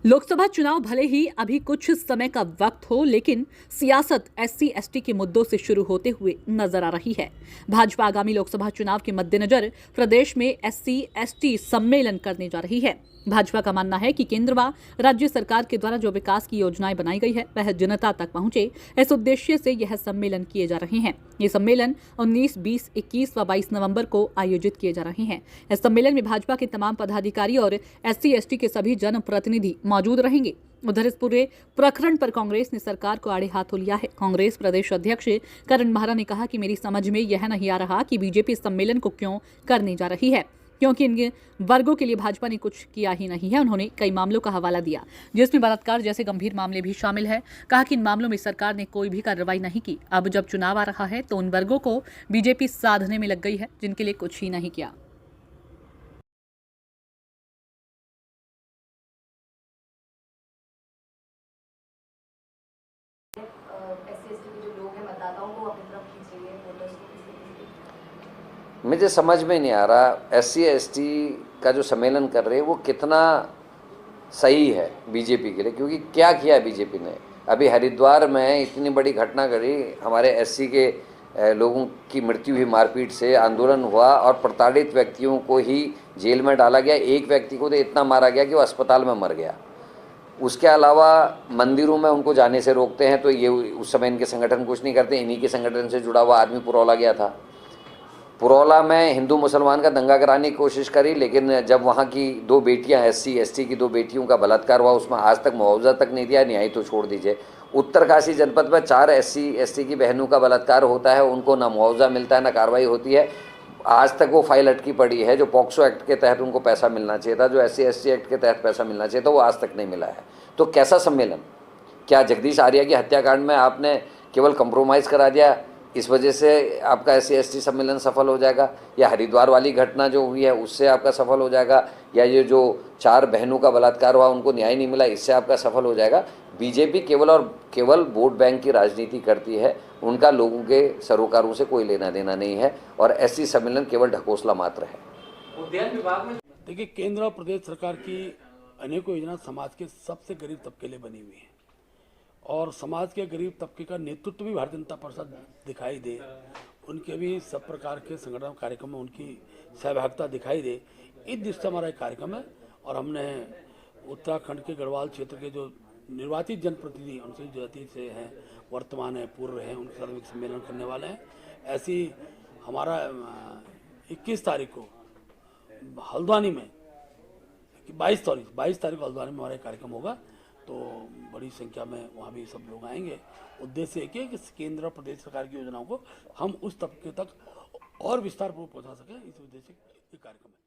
लोकसभा चुनाव भले ही अभी कुछ समय का वक्त हो, लेकिन सियासत एससी एसटी के मुद्दों से शुरू होते हुए नजर आ रही है। भाजपा आगामी लोकसभा चुनाव के मद्देनजर प्रदेश में एससी एसटी सम्मेलन करने जा रही है। भाजपा का मानना है कि केंद्र व राज्य सरकार के द्वारा जो विकास की योजनाएं बनाई गई है वह जनता तक पहुंचे, इस उद्देश्य से यह सम्मेलन किए जा रहे हैं। ये सम्मेलन 19, 20, 21 व 22 नवंबर को आयोजित किए जा रहे हैं। इस सम्मेलन में भाजपा के तमाम पदाधिकारी और एससी एसटी के सभी जनप्रतिनिधि मौजूद रहेंगे। उधर इस पूरे प्रकरण पर कांग्रेस ने सरकार को आड़े हाथों लिया है। कांग्रेस प्रदेश अध्यक्ष करण महारा ने कहा कि मेरी समझ में यह नहीं आ रहा कि बीजेपी इस सम्मेलन को क्यों करने जा रही है, क्योंकि इन वर्गों के लिए भाजपा ने कुछ किया ही नहीं है। उन्होंने कई मामलों का हवाला दिया जिसमें बलात्कार जैसे गंभीर मामले भी शामिल है। कहा कि इन मामलों में सरकार ने कोई भी कार्रवाई नहीं की। अब जब चुनाव आ रहा है तो उन वर्गों को बीजेपी साधने में लग गई है जिनके लिए कुछ ही नहीं किया। मुझे समझ में नहीं आ रहा एससी एसटी का जो सम्मेलन कर रहे हैं वो कितना सही है बीजेपी के लिए, क्योंकि क्या किया बीजेपी ने। अभी हरिद्वार में इतनी बड़ी घटना करी, हमारे एससी के लोगों की मृत्यु हुई, मारपीट से आंदोलन हुआ और प्रताड़ित व्यक्तियों को ही जेल में डाला गया। एक व्यक्ति को तो इतना मारा गया कि वो अस्पताल में मर गया। उसके अलावा मंदिरों में उनको जाने से रोकते हैं, तो ये उस समय इनके संगठन कुछ नहीं करते। इन्हीं के संगठन से जुड़ा हुआ आदमी पुरौला गया था। पुरौला में हिंदू मुसलमान का दंगा कराने की कोशिश करी, लेकिन जब वहाँ की दो बेटियाँ एससी एसटी की दो बेटियों का बलात्कार हुआ, उसमें आज तक मुआवजा तक नहीं दिया। न्याय तो छोड़ दीजिए, उत्तरकाशी जनपद में 4 एससी एसटी की बहनों का बलात्कार होता है, उनको ना मुआवजा मिलता है ना कार्रवाई होती है। आज तक वो फाइल अटकी पड़ी है। जो पॉक्सो एक्ट के तहत उनको पैसा मिलना चाहिए था, जो एससी एसटी एक्ट के तहत पैसा मिलना चाहिए था, वो आज तक नहीं मिला है। तो कैसा सम्मेलन? क्या जगदीश आर्या की हत्याकांड में आपने केवल कंप्रोमाइज़ करा दिया, इस वजह से आपका एससी एसटी सम्मेलन सफल हो जाएगा? या हरिद्वार वाली घटना जो हुई है उससे आपका सफल हो जाएगा? या ये जो 4 बहनों का बलात्कार हुआ उनको न्याय नहीं मिला, इससे आपका सफल हो जाएगा? बीजेपी केवल और केवल वोट बैंक की राजनीति करती है। उनका लोगों के सरोकारों से कोई लेना देना नहीं है और एससी सम्मेलन केवल ढकोसला मात्र है। उद्यान विभाग में देखिए, केंद्र और प्रदेश सरकार की अनेकों योजना समाज के सबसे गरीब तबके लिए बनी हुई है और समाज के गरीब तबके का नेतृत्व भी भारतीय जनता पार्टी दिखाई दे, उनके भी सब प्रकार के संगठन कार्यक्रम में उनकी सहभागिता दिखाई दे, इस दृष्टि से हमारा एक कार्यक्रम है। और हमने उत्तराखंड के गढ़वाल क्षेत्र के जो निर्वाचित जनप्रतिनिधि अनुसूचित जाति से हैं, वर्तमान है, पूर्व हैं, उनके साथ एक सम्मेलन करने वाले हैं। ऐसी हमारा 21 तारीख को हल्द्वानी में, 22 तारीख को हल्द्वानी में हमारा कार्यक्रम होगा, तो बड़ी संख्या में वहाँ भी सब लोग आएंगे। उद्देश्य एक है कि केंद्र और प्रदेश सरकार की योजनाओं को हम उस तबके तक और विस्तार पूर्वक पहुँचा सकें, इस उद्देश्य से ये कार्यक्रम है।